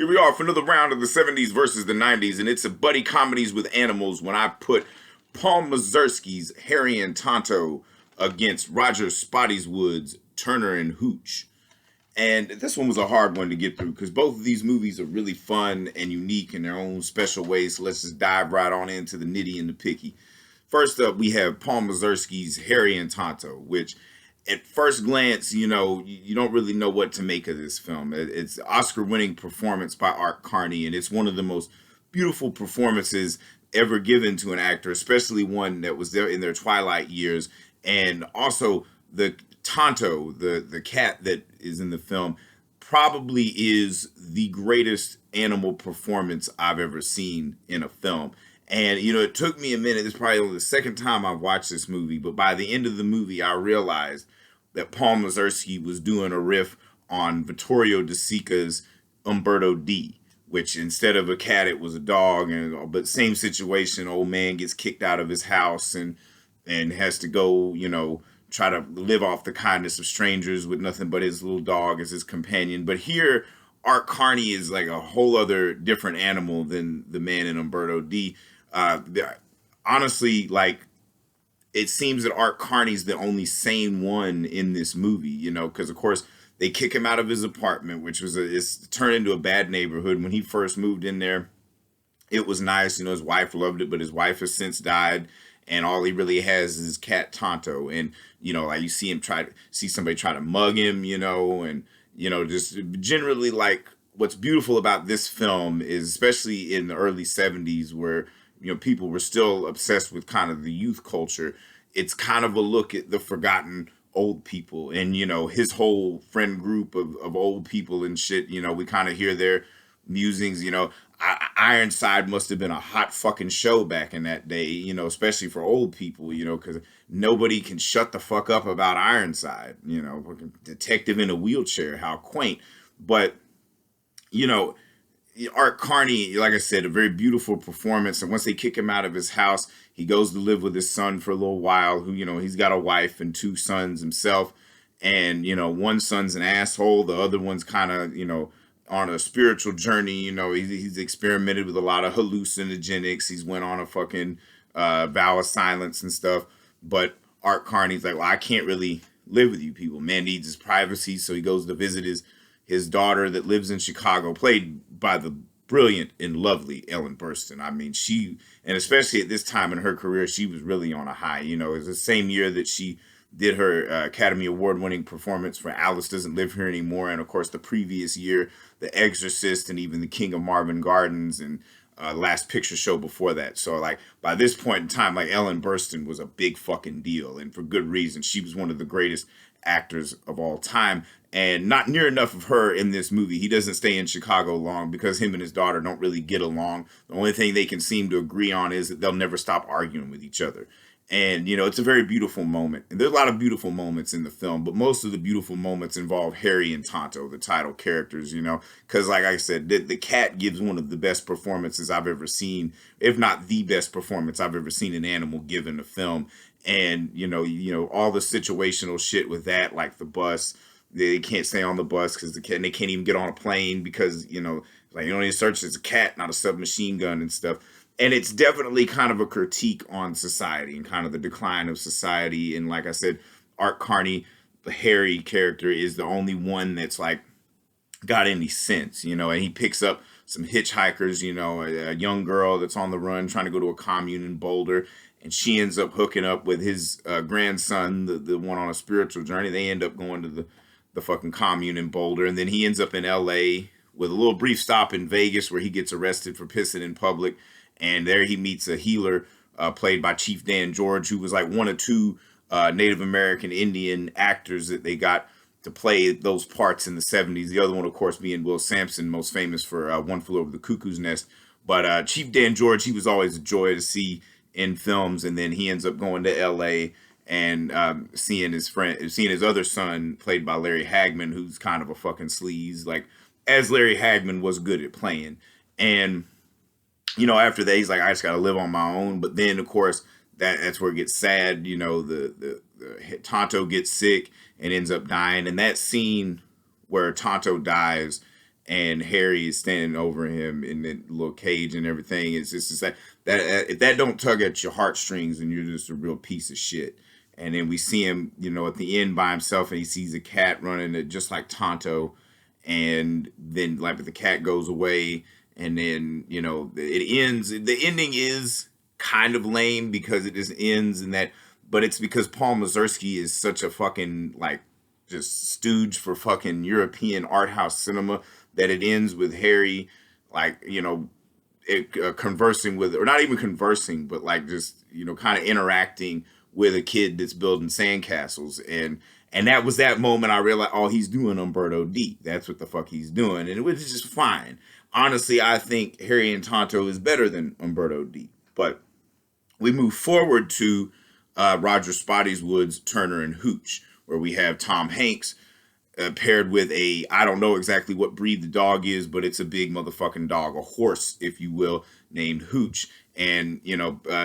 Here we are for another round of the 70s versus the 90s, and it's a buddy comedies with animals when I put Paul Mazursky's Harry and Tonto against Roger Spottiswoode's Turner and Hooch. And this one was a hard one to get through because both of these movies are really fun and unique in their own special ways. So let's just dive right on into the nitty and the picky. First up, we have Paul Mazursky's Harry and Tonto, which at first glance, you don't really know what to make of this film. It's Oscar-winning performance by Art Carney, and it's one of the most beautiful performances ever given to an actor, especially one that was there in their twilight years. And also, the Tonto, the cat that is in the film, probably is the greatest animal performance I've ever seen in a film. And, it took me a minute. It's probably only the second time I've watched this movie. But by the end of the movie, I realized that Paul Mazursky was doing a riff on Vittorio De Sica's Umberto D, which instead of a cat, it was a dog. But same situation, old man gets kicked out of his house and has to go, try to live off the kindness of strangers with nothing but his little dog as his companion. But here, Art Carney is like a whole other different animal than the man in Umberto D. Honestly, it seems that Art Carney's the only sane one in this movie, because of course they kick him out of his apartment, which was it's turned into a bad neighborhood. When he first moved in there, it was nice. His wife loved it, but his wife has since died, and all he really has is his cat Tonto. And you see somebody try to mug him, and just generally what's beautiful about this film is, especially in the early 70s where people were still obsessed with kind of the youth culture. It's kind of a look at the forgotten old people and, his whole friend group of old people and shit. We kind of hear their musings. Ironside must have been a hot fucking show back in that day, especially for old people, because nobody can shut the fuck up about Ironside, detective in a wheelchair, how quaint. But, Art Carney, like I said, a very beautiful performance. And once they kick him out of his house, he goes to live with his son for a little while, who, he's got a wife and two sons himself. And, one son's an asshole. The other one's kind of, on a spiritual journey. He's experimented with a lot of hallucinogenics. He's went on a fucking vow of silence and stuff. But Art Carney's like, well, I can't really live with you people. Man needs his privacy. So he goes to visit his daughter that lives in Chicago, played by the brilliant and lovely Ellen Burstyn. I mean, and especially at this time in her career, she was really on a high. It was the same year that she did her Academy Award-winning performance for Alice Doesn't Live Here Anymore. And, of course, the previous year, The Exorcist and even The King of Marvin Gardens and Last Picture Show before that. So, by this point in time, Ellen Burstyn was a big fucking deal. And for good reason. She was one of the greatest actors of all time. And not near enough of her in this movie. He doesn't stay in Chicago long because him and his daughter don't really get along. The only thing they can seem to agree on is that they'll never stop arguing with each other. And, it's a very beautiful moment. And there's a lot of beautiful moments in the film, but most of the beautiful moments involve Harry and Tonto, the title characters, because like I said, the cat gives one of the best performances I've ever seen, if not the best performance I've ever seen an animal give in a film. And, all the situational shit with that, like the bus. They can't stay on the bus because they can't even get on a plane because, only search as a cat, not a submachine gun and stuff. And it's definitely kind of a critique on society and kind of the decline of society. And like I said, Art Carney, the Harry character, is the only one that's got any sense, and he picks up some hitchhikers, a young girl that's on the run trying to go to a commune in Boulder. And she ends up hooking up with his grandson, the one on a spiritual journey. They end up going to the fucking commune in Boulder. And then he ends up in L.A. with a little brief stop in Vegas where he gets arrested for pissing in public. And there he meets a healer played by Chief Dan George, who was one of two Native American Indian actors that they got to play those parts in the 70s. The other one, of course, being Will Sampson, most famous for One Flew Over the Cuckoo's Nest. But Chief Dan George, he was always a joy to see in films. And then he ends up going to L.A., and seeing his other son played by Larry Hagman, who's kind of a fucking sleaze, as Larry Hagman was good at playing. And, after that, he's like, I just got to live on my own. But then, of course, that's where it gets sad. The Tonto gets sick and ends up dying. And that scene where Tonto dies and Harry is standing over him in the little cage and everything. It's just like that. If that don't tug at your heartstrings, then you're just a real piece of shit. And then we see him, at the end by himself, and he sees a cat running just like Tonto, and then like the cat goes away, and then it ends. The ending is kind of lame because it just ends in that, but it's because Paul Mazursky is such a fucking like just stooge for fucking European art house cinema that it ends with Harry like conversing with, or not even conversing, but like just kind of interacting with a kid that's building sandcastles. And that was that moment I realized, oh, he's doing Umberto D. That's what the fuck he's doing. And it was just fine. Honestly, I think Harry and Tonto is better than Umberto D. But we move forward to Roger Spottiswoode's Turner and Hooch, where we have Tom Hanks paired with I don't know exactly what breed the dog is, but it's a big motherfucking dog, a horse, if you will, named Hooch. And,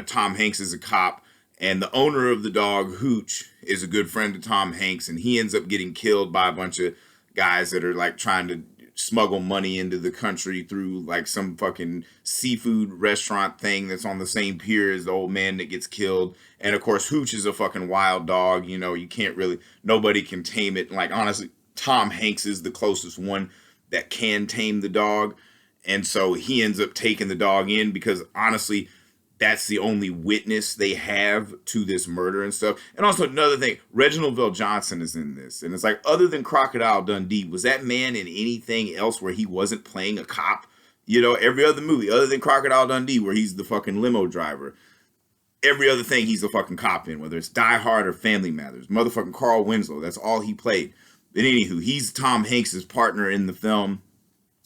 Tom Hanks is a cop. And the owner of the dog, Hooch, is a good friend of Tom Hanks, and he ends up getting killed by a bunch of guys that are like trying to smuggle money into the country through like some fucking seafood restaurant thing that's on the same pier as the old man that gets killed. And of course, Hooch is a fucking wild dog. You can't really, nobody can tame it. Like, honestly, Tom Hanks is the closest one that can tame the dog. And so he ends up taking the dog in because honestly, that's the only witness they have to this murder and stuff. And also another thing, Reginald VelJohnson is in this. And it's like, other than Crocodile Dundee, was that man in anything else where he wasn't playing a cop? Every other movie, other than Crocodile Dundee, where he's the fucking limo driver. Every other thing he's a fucking cop in, whether it's Die Hard or Family Matters. Motherfucking Carl Winslow, that's all he played. But anywho, he's Tom Hanks' partner in the film.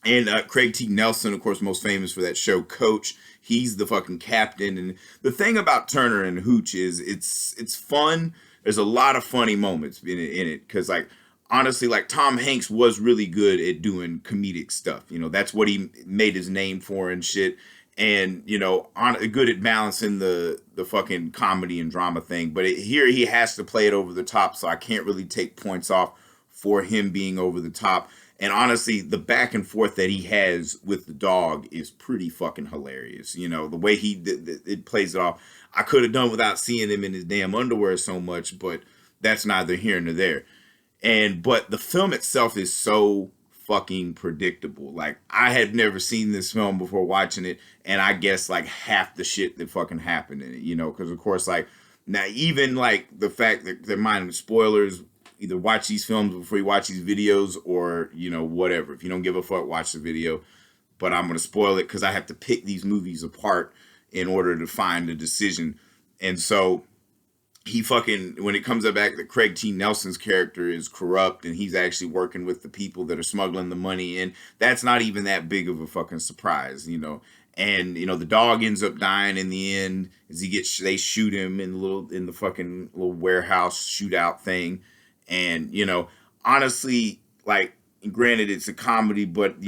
And Craig T. Nelson, of course, most famous for that show, Coach. He's the fucking captain. And the thing about Turner and Hooch is it's fun. There's a lot of funny moments in it. Because, like, honestly, like, Tom Hanks was really good at doing comedic stuff. That's what he made his name for and shit. And, good at balancing the fucking comedy and drama thing. But here he has to play it over the top. So I can't really take points off for him being over the top. And honestly, the back and forth that he has with the dog is pretty fucking hilarious. The way it plays it off. I could have done without seeing him in his damn underwear so much, but that's neither here nor there. But the film itself is so fucking predictable. Like, I had never seen this film before watching it, and I guess like half the shit that fucking happened in it, because of course, like, now even like the fact that they're minding spoilers, either watch these films before you watch these videos or, whatever. If you don't give a fuck, watch the video. But I'm going to spoil it because I have to pick these movies apart in order to find a decision. And so when it comes back that Craig T. Nelson's character is corrupt and he's actually working with the people that are smuggling the money in, that's not even that big of a fucking surprise, And, the dog ends up dying in the end as they shoot him in the fucking little warehouse shootout thing. And, honestly, like, granted, it's a comedy, but,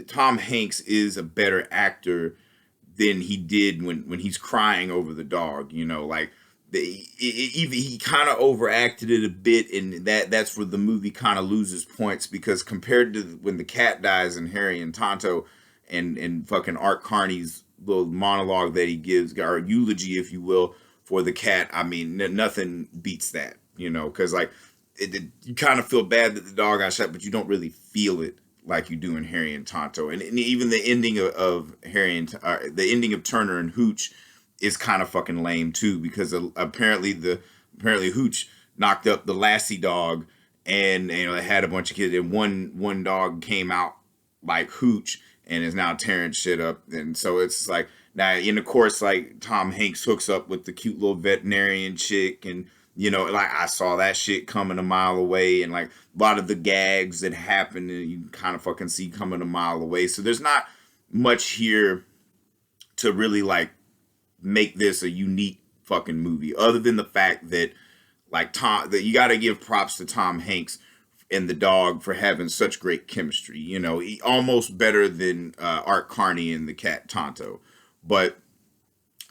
Tom Hanks is a better actor than he did when he's crying over the dog, like, he kind of overacted it a bit, and that's where the movie kind of loses points, because compared to when the cat dies in Harry and Tonto and fucking Art Carney's little monologue that he gives, or eulogy, if you will, for the cat, I mean, nothing beats that, because, like, you kind of feel bad that the dog got shot, but you don't really feel it like you do in Harry and Tonto. And even the ending of the ending of Turner and Hooch is kind of fucking lame too, because apparently Hooch knocked up the Lassie dog, and they had a bunch of kids, and one dog came out like Hooch and is now tearing shit up. And so it's like, now, and of course, like, Tom Hanks hooks up with the cute little veterinarian chick, and like, I saw that shit coming a mile away, and like a lot of the gags that happen, you kind of fucking see coming a mile away. So there's not much here to really like make this a unique fucking movie, other than the fact that, like, that you got to give props to Tom Hanks and the dog for having such great chemistry. Almost better than Art Carney and the cat Tonto.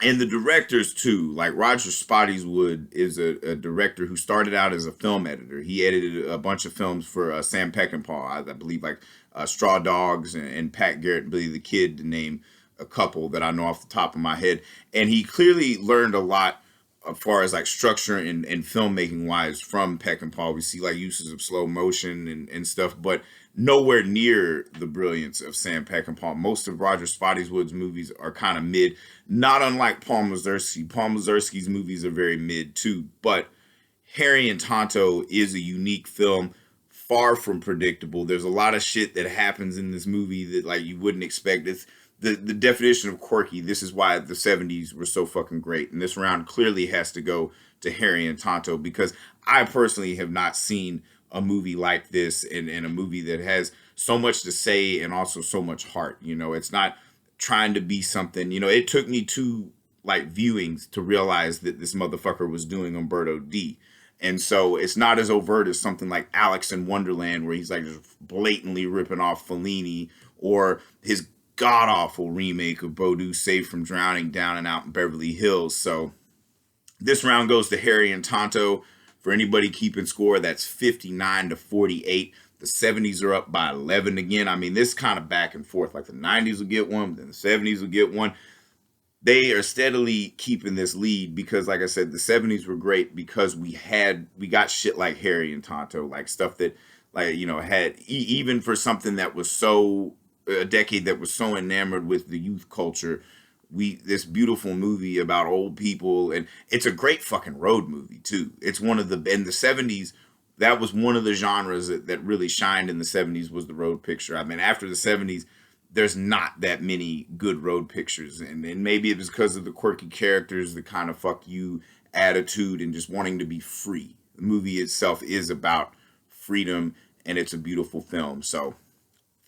And the directors too, like Roger Spottiswoode is a director who started out as a film editor. He edited a bunch of films for Sam Peckinpah, I believe, like Straw Dogs and Pat Garrett and Billy the Kid, to name a couple that I know off the top of my head. And he clearly learned a lot as far as like structure and filmmaking wise from Peckinpah. We see like uses of slow motion and stuff, but nowhere near the brilliance of Sam Peckinpah. Most of Roger Spottiswoode's movies are kind of mid, not unlike Paul Mazursky. Paul Mazursky's movies are very mid too, but Harry and Tonto is a unique film, far from predictable. There's a lot of shit that happens in this movie that like you wouldn't expect. It's the definition of quirky. This is why the 70s were so fucking great. And this round clearly has to go to Harry and Tonto, because I personally have not seen a movie like this, and a movie that has so much to say and also so much heart. You know, it's not trying to be something, you know, it took me 2 like viewings to realize that this motherfucker was doing Umberto D. And so it's not as overt as something like Alex in Wonderland, where he's like just blatantly ripping off Fellini, or his god-awful remake of Bodu Saved from Drowning, Down and Out in Beverly Hills. So this round goes to Harry and Tonto. For anybody keeping score, that's 59-48. The 70s are up by 11 again. I mean, this kind of back and forth. Like the 90s will get one, then the 70s will get one. They are steadily keeping this lead because, like I said, the 70s were great because we got shit like Harry and Tonto, like stuff that, like, you know, had even for something that was so, a decade that was so enamored with the youth culture, this beautiful movie about old people, and it's a great fucking road movie too. It's one of the, in the 70s, that was one of the genres that really shined in the 70s, was the road picture. I mean, after the 70s, there's not that many good road pictures, and maybe it was because of the quirky characters, the kind of fuck you attitude, and just wanting to be free. The movie itself is about freedom, and it's a beautiful film. So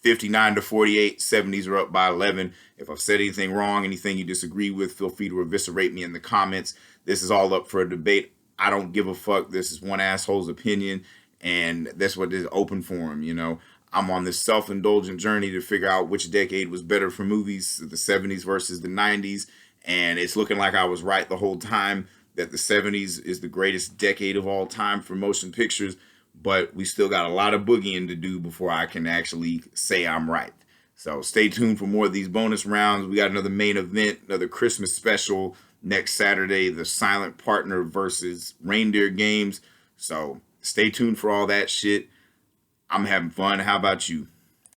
59-48, 70s are up by 11. If I've said anything wrong, anything you disagree with, feel free to eviscerate me in the comments. This is all up for a debate. I don't give a fuck. This is one asshole's opinion, and that's what is open forum, you know. I'm on this self-indulgent journey to figure out which decade was better for movies, the 70s versus the 90s, and it's looking like I was right the whole time, that the 70s is the greatest decade of all time for motion pictures, but we still got a lot of boogieing to do before I can actually say I'm right. So stay tuned for more of these bonus rounds. We got another main event, another Christmas special next Saturday, the Silent Partner versus Reindeer Games. So stay tuned for all that shit. I'm having fun. How about you?